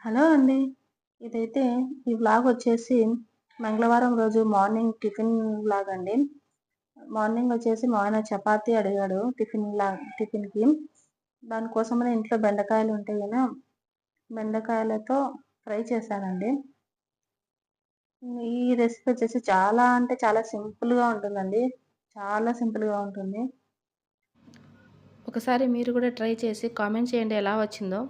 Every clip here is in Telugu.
హలో అండి. ఇదైతే ఈ వ్లాగ్ వచ్చేసి మంగళవారం రోజు మార్నింగ్ టిఫిన్ వ్లాగ్ అండి. మార్నింగ్ వచ్చేసి మా ఆయన చపాతీ అడిగాడు టిఫిన్‌కి. దానికోసమని ఇంట్లో బెండకాయలు ఉంటే బెండకాయలతో ఫ్రై చేశానండి. ఈ రెసిపీ వచ్చేసి చాలా అంటే చాలా సింపుల్‌గా ఉంటుందండి. చాలా సింపుల్‌గా ఉంటుంది. ఒకసారి మీరు కూడా ట్రై చేసి కామెంట్ చేయండి ఎలా వచ్చిందో.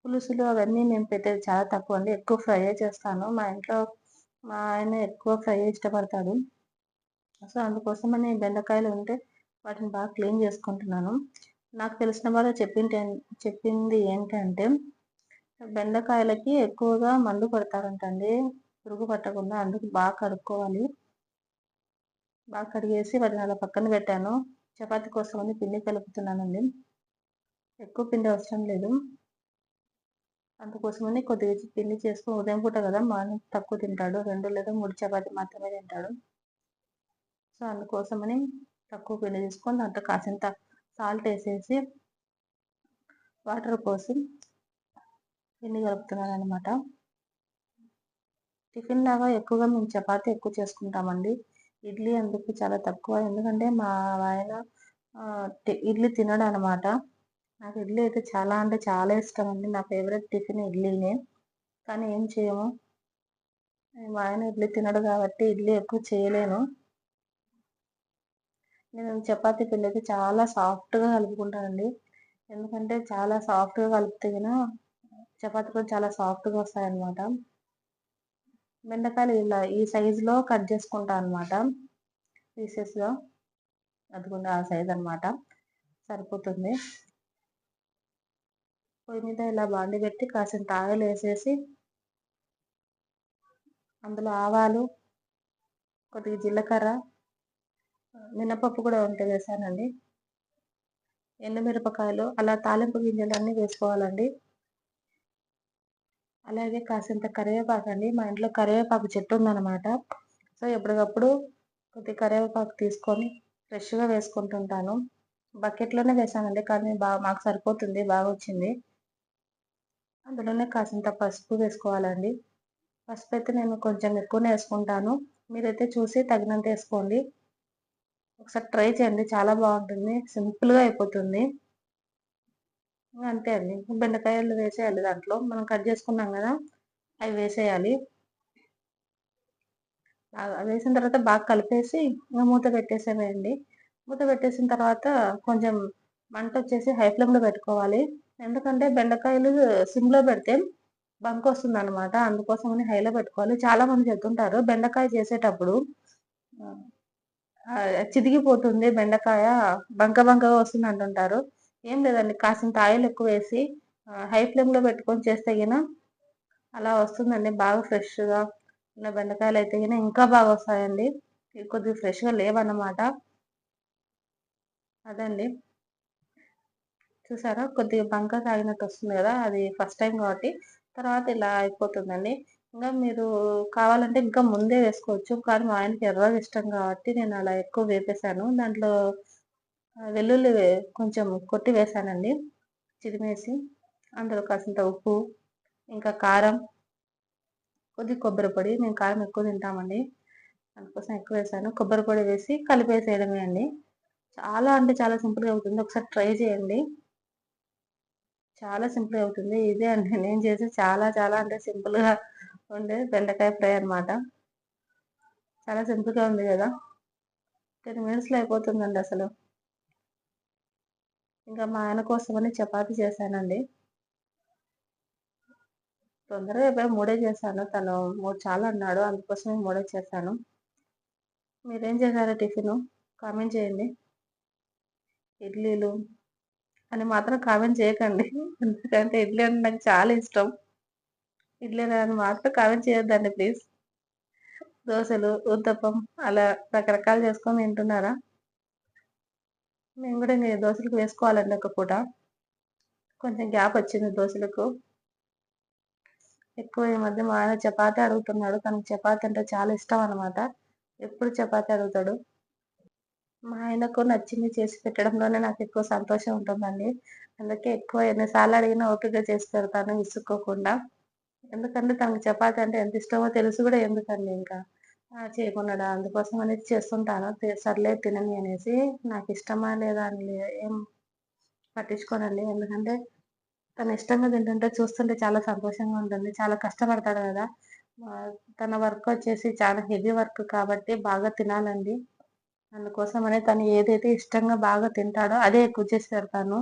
పులుసులు అవన్నీ నేను పెట్టేది చాలా తక్కువండి. ఎక్కువ ఫ్రైయే చేస్తాను. మా ఇంట్లో మా ఆయన ఎక్కువ ఫ్రైయే ఇష్టపడతాడు. సో, అందుకోసమని బెండకాయలు ఉంటే వాటిని బాగా క్లీన్ చేసుకుంటున్నాను. నాకు తెలిసిన వాళ్ళు చెప్పింది ఏంటంటే, బెండకాయలకి ఎక్కువగా మందు కొడతారంటండి. పురుగు పట్టకుండా అందుకు బాగా కడుక్కోవాలి. బాగా కడిగేసి వాటిని అలా పక్కన పెట్టాను. చపాతీ కోసమని పిండి కలుపుతున్నానండి. ఎక్కువ పిండి అవసరం లేదు. అందుకోసమని కొద్దిగా పిండి చేసుకొని ఉదయం పూట కదా! మార్నింగ్ తక్కువ తింటాడు. 2 లేదా 3 చపాతీ మాత్రమే తింటాడు. సో, అందుకోసమని తక్కువ పిండి తీసుకొని దాంట్లో కాసింత సాల్ట్ ఏసేసి వాటర్ పోసి పిండి కలుపుతున్నాననమాట. టిఫిన్ లాగా ఎక్కువగా మేము చపాతీ ఎక్కువ చేసుకుంటామండి. ఇడ్లీ అందుకు చాలా తక్కువ. ఎందుకంటే మా ఆయన ఇడ్లీ తినడనమాట. నాకు ఇడ్లీ అయితే చాలా అంటే చాలా ఇష్టమండి. నా ఫేవరెట్ టిఫిన్ ఇడ్లీనే. కానీ ఏం చేయము. మా ఆయన ఇడ్లీ తినడు కాబట్టి ఇడ్లీ ఎక్కువ చేయలేను. నేను చపాతీ పిండైతే చాలా సాఫ్ట్‌గా కలుపుకుంటానండి. ఎందుకంటే చాలా సాఫ్ట్‌గా కలిపితే చపాతీ కూడా చాలా సాఫ్ట్‌గా వస్తాయన్నమాట. బెండకాయలు ఇలా ఈ సైజులో కట్ చేసుకుంటా అన్నమాట. పీసెస్‌గా. అదిగోండి ఆ సైజ్ అన్నమాట. సరిపోతుంది. పొయ్యి మీద ఇలా బాండీ పెట్టి కాసింత ఆయిల్ ఏసేసి అందులో ఆవాలు, కొద్దిగా జీలకర్ర, మినపప్పు కూడా ఉంటే వేశానండి. ఎండుమిరపకాయలు అలా తాలింపు గింజలన్నీ వేసుకోవాలండి. అలాగే కాసింత కరివేపాకండి. మా ఇంట్లో కరివేపాకు చెట్టు ఉందన్నమాట. సో, ఎప్పటికప్పుడు కొద్దిగా కరివేపాకు తీసుకొని ఫ్రెష్‌గా వేసుకుంటుంటాను. బకెట్‌లోనే వేశానండి. కానీ మాకు సరిపోతుంది. బాగొచ్చింది. అందులోనే కాసింత పసుపు వేసుకోవాలండి. పసుపయితే నేను కొంచెం ఎక్కువనే ఏసుకుంటాను. మీరైతే చూసి తగినంత ఏసుకోండి. ఒకసారి ట్రై చేయండి. చాలా బావుంటుంది. సింపుల్‌గా అయిపోతుంది. అంతే అండి. బెండకాయలు వేసేయాలి దాంట్లో. మనం కట్ చేసుకున్నాం గదా! అవి వేసేయాలి. వేసిన తర్వాత బాగా కలిపేసి మూత పెట్టేసేవేయండి. మూత పెట్టేసిన తర్వాత కొంచెం మంటొచ్చేసి హై ఫ్లేమ్‌లో పెట్టుకోవాలి. ఎందుకంటే బెండకాయలు సిమ్‌లో పెడితే బంకొస్తుందనమాట. అందుకోసమని హైలో పెట్టుకోవాలి. చాలా మంది చెప్తుంటారు బెండకాయ చేసేటప్పుడు చితికిపోతుంది బెండకాయ బంకగా వస్తుందంటుంటారు. ఏం లేదండి కాసింత ఆయిల్ ఎక్కువేసి హై ఫ్లేమ్‌లో పెట్టుకొని చేస్తే అలా వస్తుందండి. బాగా ఫ్రెష్‌గా ఉన్న బెండకాయలయితే ఇంకా బాగొస్తాయండి. ఇవి కొద్దిగా ఫ్రెష్‌గా లేవన్నమాట. అదండి. చూసారా? కొద్దిగా బంక సాగినట్టు వస్తుంది గదా! అది ఫస్ట్ టైమ్ కాబట్టి. తర్వాత ఇలా అయిపోతుందండి. మీరు కావాలంటే ఇంకా ముందే వేసుకోవచ్చు. కానీ మా ఆయనకి ఎర్రగా ఇష్టం కాబట్టి నేను అలా ఎక్కువ వేపేసాను. దాంట్లో వెల్లుల్లి కొంచెం కొట్టి వేశానండి. చిదిమేసి. అందులో కాసింత ఉప్పు, ఇంకా కారం, కొద్దిగా కొబ్బరి పొడి. మేము కారం ఎక్కువ తింటామండి. అందుకోసం ఎక్కువేశాను. కొబ్బరి పొడి వేసి కలిపేసేయడమే అండి. చాలా అంటే చాలా సింపుల్‌గా అవుతుంది. ఒకసారి ట్రై చేయండి. చాలా సింపుల్‌గా అవుతుంది. ఇదే అండి నేను చేసేది చాలా చాలా అంటే సింపుల్‌గా ఉండే బెండకాయ ఫ్రై అన్నమాట. చాలా సింపుల్‌గా ఉంది గదా! 10 మినిట్స్‌లో అయిపోతుందండి అసలు. ఇంకా మా ఆయన కోసమని చపాతీ చేశానండి. తొందరగా అయిపోయి 3 చేశాను. తను 3 చాలన్నాడు. అందుకోసమే 3 చేశాను. మీరేం చేశారు టిఫిను? కామెంట్ చేయండి. ఇడ్లీలు అని మాత్రం కామెంట్ చేయకండి. ఎందుకంటే ఇడ్లీ అంటే నాకు చాలా ఇష్టం. ఇడ్లీలని మాత్రం కామెంట్ చేయొద్దండి ప్లీజ్. దోసలు, ఊత్తప్పం అలా రకరకాలు చేసుకొని తింటున్నారా? మేము గూడా ఇంగ దోసలకు వేసుకోవాలండి ఒక పూట. కొంచెం గ్యాప్ వచ్చింది దోసలకు. ఎక్కువ ఈ మధ్య మా ఆయన చపాతీ అడుగుతున్నాడు. తనకి చపాతీ అంటే చాలా ఇష్టం అన్నమాట. ఎప్పుడు చపాతీ అడుగుతాడు. మా ఆయనకు నచ్చింది చేసి పెట్టడంలోనే నాకెక్కువ సంతోషం ఉంటుందండి. అందుకే ఎక్కువ ఎన్ని సార్లు అడిగినా ఓపికగా చేసి పెడతాను విసుక్కోకుండా. ఎందుకంటే తనకి చపాతీ అంటే ఎంత ఇష్టమో తెలిసి గూడా ఎందుకండి ఇంకా చేయకుండడం. అందుకోసం అనేది చేస్తుంటాను. సర్లే తినని అనేసి. నాకిష్టమా లేదా అని ఏం పట్టించుకోనండి. ఎందుకంటే తను ఇష్టంగా తింటుంటే చూస్తుంటే చాలా సంతోషంగా ఉంటుంది. చాలా కష్టపడతాడు గదా! తన వర్క్ వచ్చేసి చాలా హెవీ వర్క్ కాబట్టి బాగా తినాలండి. అందుకోసమనే తను ఏదైతే ఇష్టంగా బాగా తింటాడో అదే ఎక్కువ చేసి పెడతాను.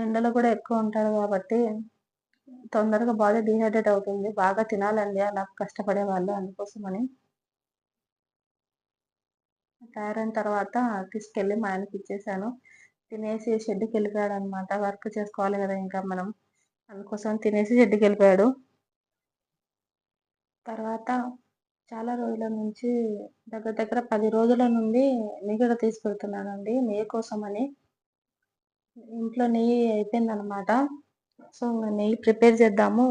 ఎండలో గూడా ఎక్కువ ఉంటాడు గాబట్టి తొందరగా బాడీ డీహైడ్రేట్ అవుతుంది. బాగా తినాలండి అలా కష్టపడే వాళ్ళు అందుకోసమని. తయారైన తర్వాత తీసుకెళ్ళి మా ఆయనకిచ్చేసాను. తినేసి షెడ్డుకెళ్ళిపోయాడనమాట. వర్క్ చేసుకోవాలి గదా! ఇంకా మనం. అందుకోసం తినేసి షెడ్డుకెళ్ళిపోయాడు. తర్వాత చాలా రోజుల నుంచి దగ్గర దగ్గర 10 రోజుల నుండి మిగడ తీసి పెడుతున్నానండి నెయ్యి కోసమని. ఇంట్లో నెయ్యి అయిపోయిందనమాట. సో, ఇంగ నెయ్యి ప్రిపేర్ చేద్దాము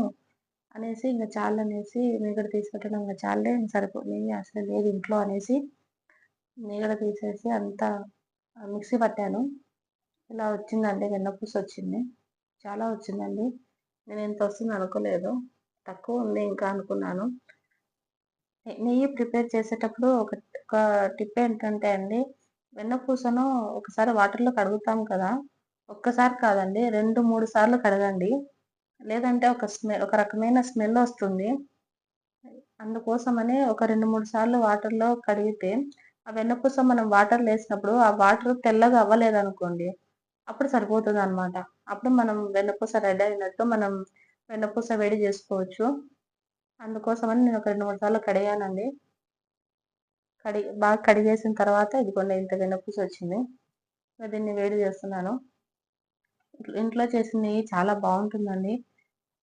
అనేసి ఇంగ చాలనేసి మీగడ తీసి పెట్టడం ఇంగ చాలులే నెయ్యి అసలు లేదు ఇంట్లో అనేసి మీగడ తీసేసి అంతా మిక్సీ పట్టాను. ఇలా వచ్చిందండి వెన్నపూసొచ్చింది. చాలా వచ్చిందండి. నేను ఇంత వస్తుంది అనుకోలేదు. తక్కువ ఉంది ఇంకా అనుకున్నాను. నెయ్యి ప్రిపేర్ చేసేటప్పుడు ఒక టిప్ ఏంటంటే అండి, వెన్నపూసను ఒకసారి వాటర్‌లో కడుగుతాం కదా! ఒక్కసారి కాదండి 2, 3 సార్లు కడగండి. లేదంటే ఒక రకమైన స్మెల్లొస్తుంది. అందుకోసమని ఒక 2, 3 సార్లు వాటర్‌లో కడిగితే, ఆ వెన్నపూస మనం వాటర్‌లో ఏసినప్పుడు, ఆ వాటర్ తెల్లగా అవ్వలేదనుకోండి, అప్పుడు సరిపోతదనమాట. అప్పుడు మనం వెన్నపూస రెడీ అయినట్టు మనం వెన్నపూస వేడి జేసుకోవచ్చు. అందుకోసమని నేను ఒక 2, 3 సార్లు కడిగానండి. బాగా కడిగేసిన తర్వాత ఇదిగోండి ఇంత వెన్నపూసొచ్చింది. దీన్ని వేడి జేస్తున్నాను. ఇంట్లో చేసిన నెయ్యి చాలా బావుంటుందండి.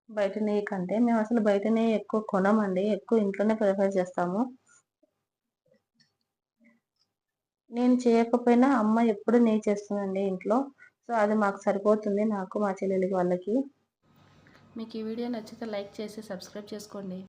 బయట నెయ్యి కంటే. మేమసలు బయట నెయ్యి ఎక్కువ కొనమండి. ఎక్కువ ఇంట్లోనే ప్రిఫర్ చేస్తాము. నేను చేయకపోయినా అమ్మ ఎప్పుడు నెయ్యి చేస్తుందండి ఇంట్లో. సో, అది మాకు సరిపోతుంది. నాకు, మా చెల్లెలికి వాళ్ళకి. మీకు ఈ వీడియో నచ్చితే లైక్ చేసి సబ్స్క్రైబ్ చేసుకోండి.